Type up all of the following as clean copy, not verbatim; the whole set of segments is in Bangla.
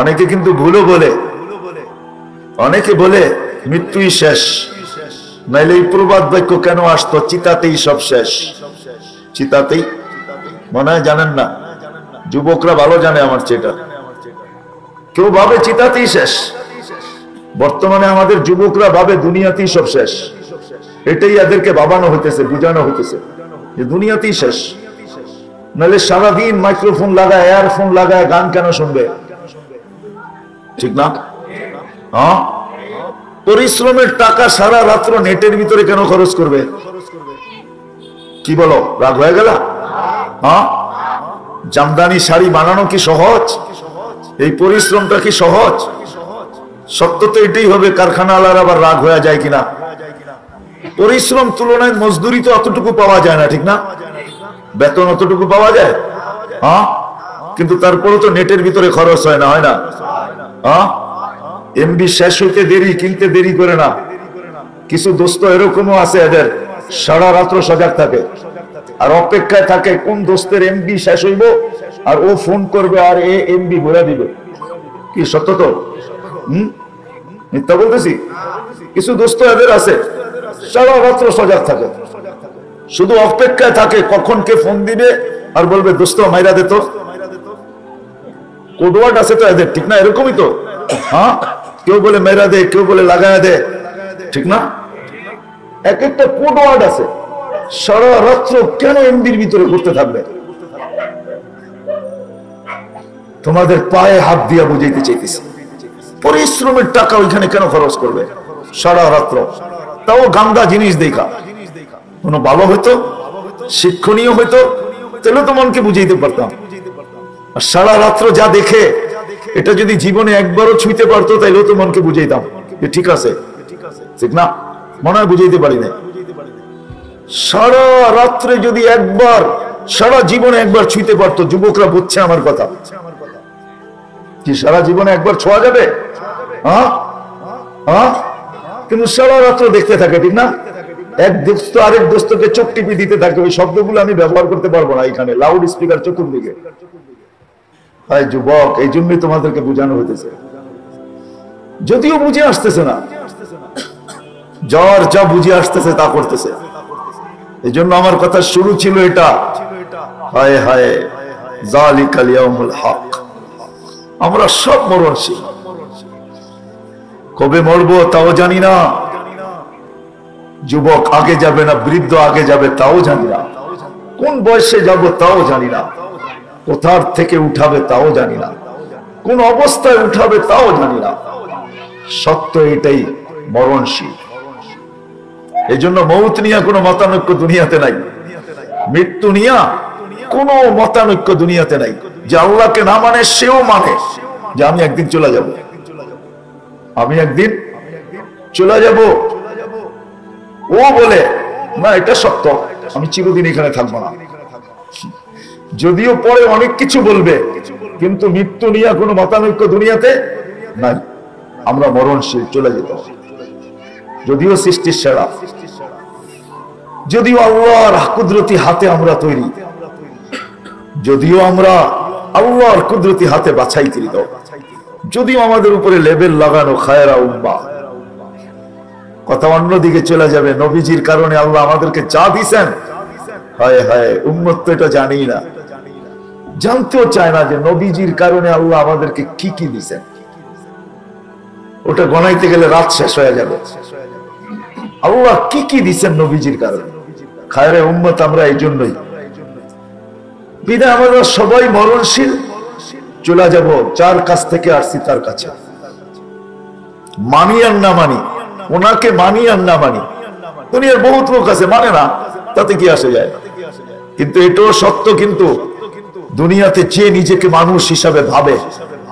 অনেকে কিন্তু ভুলও বলে, অনেকে বলে মৃত্যুই শেষ, নাইলে এই প্রবাদ বাক্য কেন আসতো, চিতাতেই সব শেষ। চিতাতেই মনে হয় জানেন না, যুবকরা ভালো জানে আমার চেটা। কেউ ভাবে চিতাতেই শেষ, বর্তমানে আমাদের যুবকরা ভাবে দুনিয়াতেই সব শেষ। এটাই এদেরকে ভাবানো হইতেছে, বুঝানো হইতেছে যে দুনিয়াতেই শেষ, নাহলে সারাদিন মাইক্রোফোন লাগায়, এয়ারফোন লাগায় গান কেন শুনবে? ঠিক না? হ্যাঁ, পরিশ্রমের টাকা সারা রাত্র নেটের ভিতরে কেন খরচ করবে? কি বলো, রাগ হয়ে গেল? হ্যাঁ, জামদানি শাড়ি বানানো কি সহজ? এই পরিশ্রমটা কি সহজ? সত্য তো এটাই হবে, কারখানা আলার আবার রাগ হয়ে যায় কিনা। পরিশ্রম তুলনায় মজদুরি তো অতটুকু পাওয়া যায় না, ঠিক না? বেতন অতটুকু পাওয়া যায়, হ্যাঁ, কিন্তু তারপরে তো নেটের ভিতরে খরচ হয় না, হয় না? হ্যাঁ, এমবি শেষ হইতে দেরি, কিনতে দেরি করে না। কিছু দোস্ত এরকমও আছে, এদের সারা রাত্র সজাগ থাকে আর অপেক্ষায় থাকে কোন দোস্তের এমবি শেষ হইব আর ও ফোন করবে আর এ এমবি ভরে দিবে। কি সত্য তো? মিথ্যা বলতেছি? কিছু দোস্ত এদের আছে সারা রাত্র সজাগ থাকে, শুধু অপেক্ষায় থাকে কখন কে ফোন দিবে আর বলবে দোস্ত মাইরা দে তো। কোডওয়ার্ড আছে তো এদের, ঠিক না? এরকমই তো। হ্যাঁ, কেউ বলে মেরা দে, কেউ বলে লাগায়া দে, ঠিক না? এক একটা কোডওয়ার্ড আছে। সারা রাত্র কেন এমবির ভিতরে ঘুরতে থাকবে? তোমাদের পায়ে হাত দিয়া বুঝাইতে চাইতেছি, পরিশ্রমের টাকা ওইখানে কেন খরচ করবে সারা রাত্র? তাও গান্দা জিনিস দেখা কোনো ভালো হইতো, শিক্ষণীয় হইতো, তাহলে তো মনকে বুঝাইতে পারতাম। আর সারা রাত্র যা দেখে এটা যদি জীবনে একবারও ছুঁইতে পারতো তাইলেও তো মনকে বুঝাইতাম যে ঠিক আছে, ঠিক না? মনে হয় বুঝাইতে পারি না। সারা রাত্রে যদি একবার, সারা জীবনে একবার ছুঁইতে পারতো, যুবকরা বুঝছে আমার কথা, কি সারা জীবনে একবার ছোঁয়া যাবে? হ্যাঁ, হ্যাঁ, কিন্তু সারা রাত্র দেখতে থাকে, ঠিক না? এক দোস্ত আরেক দোস্তকে চোখ টিপি দিতে থাকে। ওই শব্দগুলো আমি ব্যবহার করতে পারবো না এখানে, লাউড স্পিকার চতুর্দিকে। তাই যুবক, এই জন্যই তোমাদেরকে বোঝানো হইতেছে, যদিও বুঝে আসতেছে না, জ্বর যা বুঝে আসতেছে তা করতেছে। এই জন্য আমার কথা শুরু ছিল এটা, হায় হায় যালিকাল ইয়াউমুল হক। আমরা সব মরণশীল, কবে মরবো তাও জানি না। যুবক আগে যাবে না বৃদ্ধ আগে যাবে তাও জানি না, কোন বয়সে যাব তাও জানি না, কোথার থেকে উঠাবে তাও জানি না, কোন অবস্থায় উঠাবে তাও জানি না। সত্য এটাই, মরণশীল। এই জন্য মৌত নিয়ে কোনো মতানৈক্য দুনিয়াতে নাই, মৃত্যু নিয়ে কোনো মতানৈক্য দুনিয়াতে নাই। যে আল্লাহকে না মানে সেও মানে যে আমি একদিন চলে যাব, আমি একদিন চলে যাব। ও বলে না এটা সত্য, আমি চিরদিন এখানে থাকবো না। যদিও পরে অনেক কিছু বলবে, কিন্তু মৃত্যু নিয়ে কোনো মতানৈক্য দুনিয়াতে নাই। আমরা মরণশীল, চলে যেত। যদিও সৃষ্টির সেরা, যদিও আল্লাহর কুদরতি হাতে আমরা তৈরি, যদিও আমরা আল্লাহর কুদরতি হাতে বাছাইকৃত, যদিও আমাদের উপরে লেবেল লাগানো খায়রা উম্মাহ, কথা অন্যদিকে চলে যাবে। নবীজির কারণে আল্লাহ আমাদেরকে যা দিছেন, হায় হায় উম্মত তো এটা জানি না, জানতেও চায় না যে নবীজির কারণে আল্লাহ আমাদেরকে কি কি দিছেন। ওটা গণাইতে গেলে রাত শেষ হয়ে যাবে। আল্লাহ কি কি দিছেন নবীজির কারণে। খায়রে উম্মত আমরা এই জন্যই বিদায়, আমরা সবাই মরণশীল, চলে যাব। যার কাছ থেকে আসছি তার কাছে, মানি আর না মানি, ওনাকে মানি আর না মানি। দুনিয়ার বহুত লোক আছে মানে না, তাতে কি আসে যায়। কিন্তু এটাও সত্য, কিন্তু দুনিয়াতে যে নিজেকে মানুষ হিসাবে ভাবে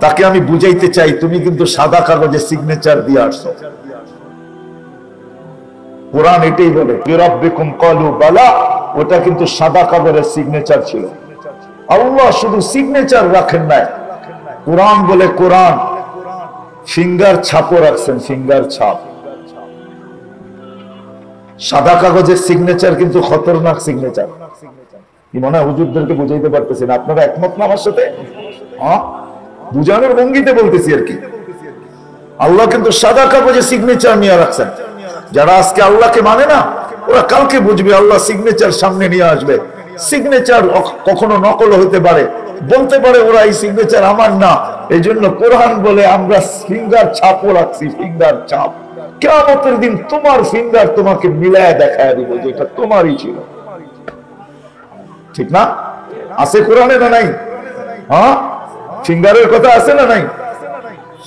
তাকে আমি বুঝাইতে চাই, তুমি কিন্তু সাদা কাগজে সিগনেচার দিয়ে আসছো। কোরআন এটাই বলে, রাব্বিকুম ক্বালু বালা, ওটা কিন্তু সাদা কাগজের সিগনেচার ছিল। আল্লাহ শুধু সিগনেচার রাখেন নাই, কোরআন বলে কোরআন ফিঙ্গার ছাপও রাখছেন, ফিঙ্গার ছাপ। সাদা কাগজের সিগনেচার কিন্তু খতরনাক সিগনেচার। কি মনে হয় হুজুরদেরকে বুঝাইতে পারতেছেন? আপনারা একমত না আমার সাথে? বুঝানোর ভঙ্গিতে বলতেছি আর কি। আল্লাহ কিন্তু সাদা কাগজে সিগনেচার নিয়ে রাখছেন। যারা আজকে আল্লাহকে মানে না, ওরা কালকে বুঝবে আল্লাহ সিগনেচার সামনে নিয়ে আসবে। সিগনেচার কখনো নকল হতে পারে, বলতে পারে ওরা এই সিগনেচার আমার না। এই জন্য কোরআন বলে আমরা ফিঙ্গার ছাপও রাখছি, ফিঙ্গার ছাপ। কিয়ামতের দিন তোমার ফিঙ্গার তোমাকে মিলায় দেখায় দিব যে এটা তোমারই ছিল। ঠিক না? আছে কোরআনে না নাই? হ্যাঁ, ফিঙ্গারের কথা আছে না নাই?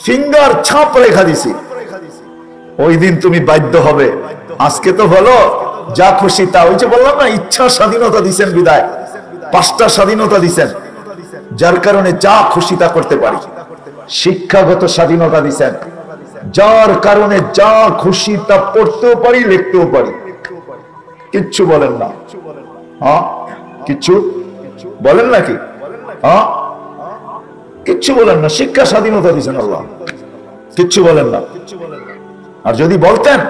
ফিঙ্গার ছাপ রেখা দিছি। ওই দিন তুমি বাধ্য হবে। আজকে তো বলো যা খুশি তা। ওই যে বললাম না, ইচ্ছা স্বাধীনতা দিছেন বিদায়, 5টা স্বাধীনতা দিছেন, যার কারণে যা খুশি তা করতে পারি। শিক্ষাগত স্বাধীনতা দিছেন, যার কারণে যা খুশি তা পড়তেও পারি, লিখতেও পারি। কিচ্ছু বলেন না। হ্যাঁ, কিচ্ছু বলেন নাকি? হ্যাঁ, কিচ্ছু বলেন না। শিক্ষা স্বাধীনতা দিছেন আল্লাহ, কিচ্ছু বলেন না। আর যদি বলতেন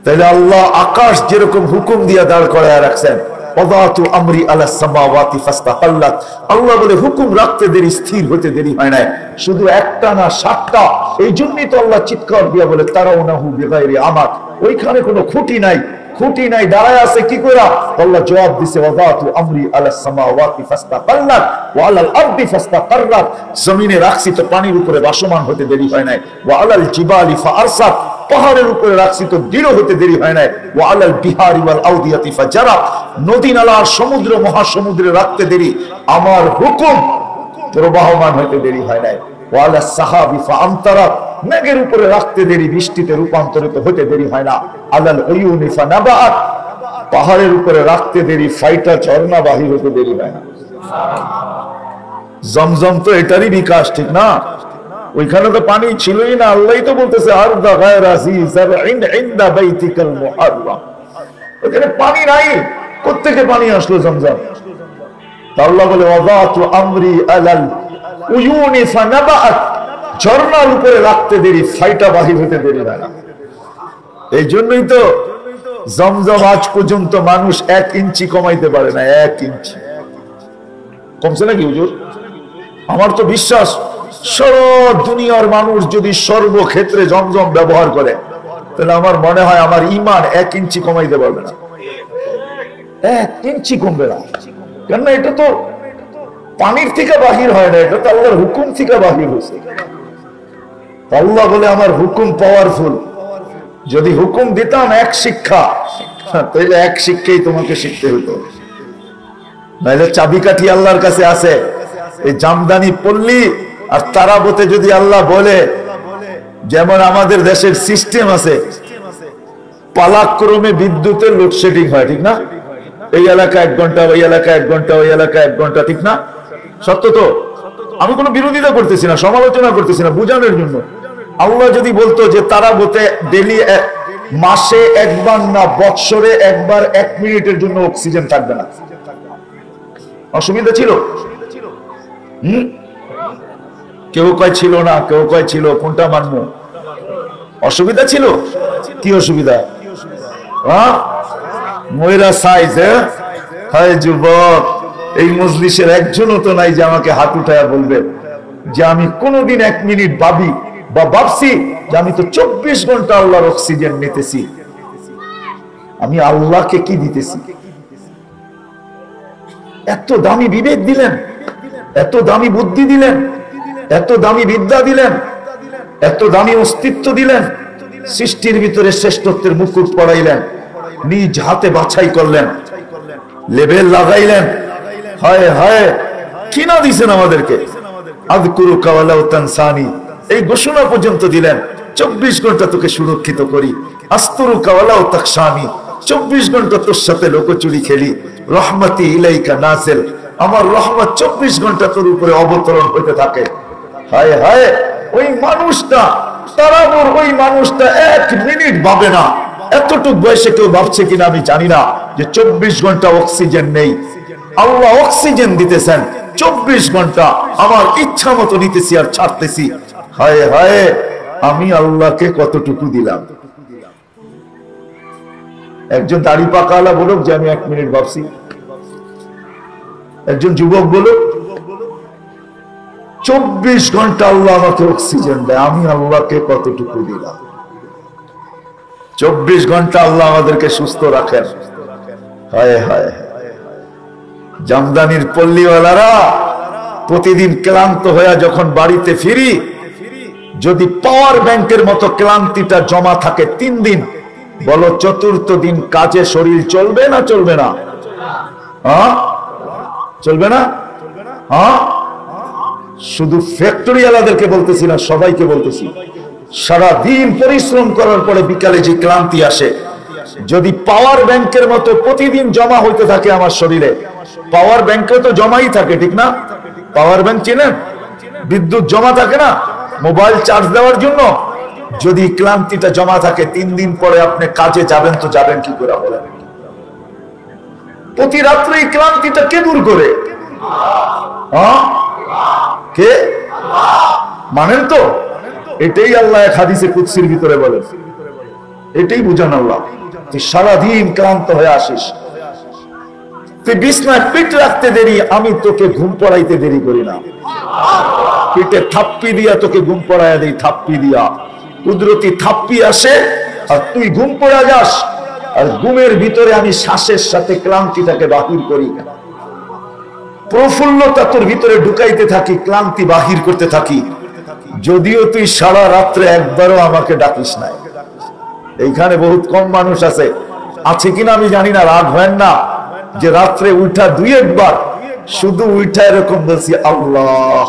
তাহলে আল্লাহ আকাশ যেরকম হুকুম দিয়ে দাঁড় করায় রাখছেন, আল্লাহ বলে হুকুম রাখতে দেরি, স্থির হতে দেরি হয় নাই। শুধু একটা না 7টা। এই জন্যই তো আল্লাহ চিৎকার দিয়া বলে তারাউনাহু বিগাইরি আমাদ। ওইখানে কোনো খুঁটি নাই, খুঁটি নাই, দাঁড়ায় আছে কি করে? আল্লাহ জবাব দিছে ওয়াদাতু আমরি আলাস সামাওয়াতি ফাস্তাকাল্লাত ওয়া আলাল আরদি ফাস্তাকাররাত। জমিনে রাখছি তো পানির উপরে ভাসমান হতে দেরি হয় নাই। ওয়া আলাল জিবালি ফাআরসাত, পাহাড়ের উপরে রাখছি তো দৃঢ় হতে দেরি হয় নাই। ওয়া আলাল বিহারি ওয়াল আউদিয়াতি ফাজারা, নদী নালা আর সমুদ্র মহাসমুদ্রে রাখতে দেরি, আমার হুকুম প্রবাহমান হতে দেরি হয় নাই। ওয়া আলাস সাহাবি ফাআমতারা, মেঘের উপরে রাখতে দেরি, বৃষ্টিতে রূপান্তরিত হতে দেরি হয় না। আলাল উয়ুনি ফানাবাআত, পাহাড়ের উপরে রাখতে দেরি, ফাইটা ঝর্ণা বাহির হতে দেরি হয় না। জমজম তো এটারই বিকাশ, ঠিক না? ওইখানে তো পানি ছিলই না। আল্লাহই তো বলতেছে আরদা গায়রা যিজারইন ইনদা বাইতিকাল মুহাররাম, ওখানে পানি নাই। কোত্থেকে পানি আসলো জমজম? আল্লাহ বলে ওয়াদাতু আমরি আলাল উয়ুনি ফানাবাআত, ঝর্ণার উপরে রাখতে দেরি, ফাইটা বাহির হতে দেরি হয় না। এই জন্যই তো জমজম আজ পর্যন্ত মানুষ 1 ইঞ্চি কমাইতে পারে না। 1 ইঞ্চি কমছে নাকি হুজুর? আমার তো বিশ্বাস সারা দুনিয়ার মানুষ যদি সর্বক্ষেত্রে জমজম ব্যবহার করে, তাহলে আমার মনে হয় আমার ঈমান 1 ইঞ্চি কমাইতে পারবে না। 1 ইঞ্চি কমবে না। কেননা এটা তো পানির থেকে বাহির হয় না, এটা তো আল্লাহর হুকুম থেকে বাহির হয়েছে। আল্লাহ বলে আমার হুকুম পাওয়ারফুল। যদি হুকুম দিতাম 1 শিক্ষা, তাহলে 1 শিক্ষাই তোমাকে শিখতে হতো। নাহলে চাবিকাঠি আল্লাহর কাছে আছে। এই জামদানি পল্লী আর তারাবতে যদি আল্লাহ বলে, যেমন আমাদের দেশের সিস্টেম আছে, পালাক্রমে বিদ্যুতের লোডশেডিং হয়, ঠিক না? এই এলাকা 1 ঘন্টা, ওই এলাকা 1 ঘন্টা, ওই এলাকা 1 ঘন্টা, ঠিক না? সত্য তো? আমি কোনো বিরোধিতা করতেছি না, সমালোচনা করতেছি না, বুঝানোর জন্য। আল্লাহ যদি বলতো যে তারাবতে ডেইলি, মাসে 1 বার না বৎসরে 1 বার 1 মিনিটের জন্য অক্সিজেন থাকবে না, অসুবিধা ছিল? কেউ কয় ছিল না, কেউ কয় ছিল। কোনটা মানবো? অসুবিধা ছিল? কি অসুবিধা? ময়রা সাইজ। হ্যাঁ যুবক, এই মজলিসের একজনও তো নাই যে আমাকে হাত উঠায়া বলবে যে আমি কোনোদিন 1 মিনিট ভাবি বা ভাবছি যে আমি তো 24 ঘন্টা আল্লাহর অক্সিজেন নিতেছি, আমি আল্লাহকে কি দিতেছি? এত দামি বিবেক দিলেন, এত দামি বুদ্ধি দিলেন, এত দামি বিদ্যা দিলেন, এত দামি অস্তিত্ব দিলেন, সৃষ্টির ভিতরে শ্রেষ্ঠত্বের মুকুট পড়াইলেন, নিজ হাতে বাছাই করলেন, লেবেল লাগাইলেন। হায় হায়, কি না দিছেন আমাদেরকে? আযকুরুকা ওয়ালাউ তানসানি, এই ঘোষণা পর্যন্ত দিলেন। 24 ঘন্টা তোকে সুরক্ষিত করি। আস্তুরুকা ওয়ালাউ তাকশানি, 24 ঘন্টা তোর সাথে লোকচুরি খেলি। রহমতি ইলাইকা নাজিল, আমার রহমত 24 ঘন্টা তোর উপরে অবতরণ হতে থাকে। হায় হায়, ওই মানুষটা, তারাবুর ওই মানুষটা 1 মিনিট ভাবে না। এতটুক বয়সে কেউ ভাবছে কিনা আমি জানি না যে 24 ঘন্টা অক্সিজেন নেই। আল্লাহ অক্সিজেন দিতেছেন 24 ঘন্টা, আমার ইচ্ছা মতো নিতেছি আর ছাড়তেছি। হায় হায়, আমি আল্লাহকে কতটুকু দিলাম? একজন দাড়ি পাকাওয়ালা বলুক যে আমি 1 মিনিট ভাবছি। একজন যুবক বলুক, 24 ঘন্টা আল্লাহ আমাকে অক্সিজেন দেয়, আমি আল্লাহকে কতটুকু দিলাম? 24 ঘন্টা আল্লাহ আমাদেরকে সুস্থ রাখেন। হায় হায়, জামদানির পল্লীওয়ালারা প্রতিদিন ক্লান্ত হয়ে যখন বাড়িতে ফিরি, যদি পাওয়ার ব্যাংকের মতো ক্লান্তিটা জমা থাকে 3 দিন, বলো চতুর্থ দিন কাজে শরীর চলবে না চলবে না? হ্যাঁ চলবে না? হ্যাঁ, শুধু ফ্যাক্টরি ওয়ালাদেরকে বলতেছি না, সবাইকে বলতেছি। সারা দিন পরিশ্রম করার পরে বিকালে যে ক্লান্তি আসে, যদি পাওয়ার ব্যাংকের মতো প্রতিদিন জমা হইতে থাকে আমার শরীরে, পাওয়ার ব্যাংকে তো জমাই থাকে, ঠিক না? পাওয়ার ব্যাংক চেনেন? বিদ্যুৎ জমা থাকে না মোবাইল চার্জ দেওয়ার জন্য? যদি ক্লান্তিটা জমা থাকে 3 দিন পরে আপনি কাজে যাবেন তো যাবেন কি করে বলেন? প্রতি রাত্রে এই ক্লান্তিটা কে দূর করে? কে মানেন তো? এটাই আল্লাহ এক হাদিসে কুদসির ভিতরে বলেন, এটাই বুঝান আল্লাহ। তুই সারাদিন ক্লান্ত হয়ে আসিস, তুই বিছনায় পিঠ রাখতে দেরি, আমি তোকে ঘুম পড়াইতে দেরি করি না। পিঠে থাপ্পি দিয়া তোকে ঘুম পড়াইয়া দেই, থাপ্পি দিয়া কুদরতি থাপ্পি আসে আর তুই ঘুম পড়া যাস, আর ঘুমের ভিতরে আমি শ্বাসের সাথে ক্লান্তিটাকে বাহির করি, প্রফুল্লতা তোর ভিতরে ঢুকাইতে থাকি, ক্লান্তি বাহির করতে থাকি। যদিও তুই সারা রাত্রে একবারও আমাকে ডাকিস নাই। এইখানে বহুত কম মানুষ আছে, আছে কিনা আমি জানি না, রাগ হয় না, যে রাত্রে উঠা 2-1 বার শুধু উঠা এরকম বলছি আল্লাহ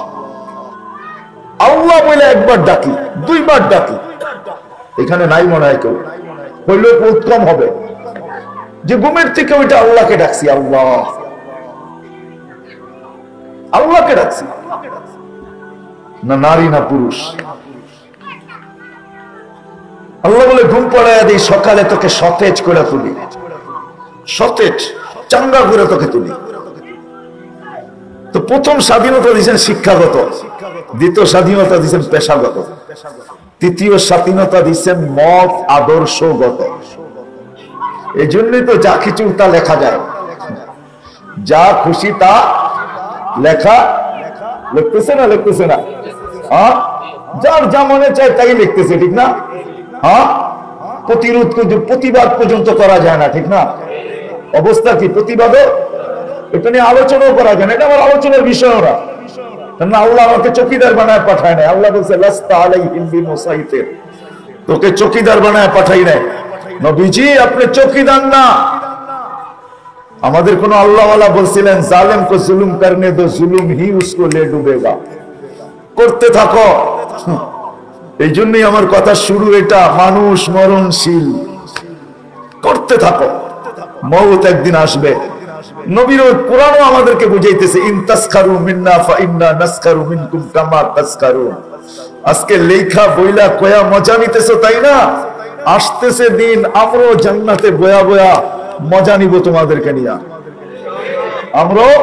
আল্লাহ বলে 1 বার ডাকি, 2 বার ডাকি। এখানে নাই মনে হয় কেউ, হইলেও বহুত কম হবে যে ঘুমের থেকে ওইটা আল্লাহকে ডাকছি, আল্লাহ আল্লাহকে ডাকছি। না নারী না পুরুষ, আল্লাহ বলে ঘুম পড়াইয়া দিই, সকালে তোকে সতেজ করে তুলি, সতেজ চাঙ্গা করে তোকে তুলি। তো প্রথম স্বাধীনতা দিয়েছেন শিক্ষাগত, দ্বিতীয় স্বাধীনতা দিয়েছেন পেশাগত, তৃতীয় স্বাধীনতা দিয়েছেন মত আদর্শগত। এই জন্যই তো যা কিছু তা লেখা যায়, যা খুশি তা লেখা, লিখতেছে না? লিখতেছে না? হ্যাঁ, যার যা মনে চায় তাই লিখতেছে, ঠিক না? হ্যাঁ, প্রতিরোধ প্রতিবাদ পর্যন্ত করা যায় না, ঠিক না? অবস্থা কি? প্রতিবাদও এটা নিয়ে আলোচনাও করা যায় না, এটা আমার আলোচনার বিষয়। ওরা না, আল্লাহ আমাকে চকিদার বানায় পাঠায় নাই। আল্লাহ বলছে লাস্তা আলাইহিম বিমুসাইতির, তোকে চকিদার বানায় পাঠাই নাই। নবীজি আপনি চকিদার না। আমাদের কোন আল্লাহওয়ালা বলছিলেন জালেম কো জুলুম করনে দো, জুলুম হি উসকো লে ডুবেগা। করতে থাকো। এই জন্যই আমার কথা শুরু, এটা মানুষ মরণশীল, করতে থাকো, মওত একদিন আসবে। নবীর কোরআনও আমাদেরকে বুঝাইতেছে ইন তাসখারু মিন্না ফা ইন্না নাসখারু মিনকুম কামা তাসখারুন। আজকে লেখা বইলা কয়া মজা নিতেছো, তাই না? আসতেছে দিন আমরাও জান্নাতে বয়া বয়া মজা নিব তোমাদেরকে নিয়া, আমরাও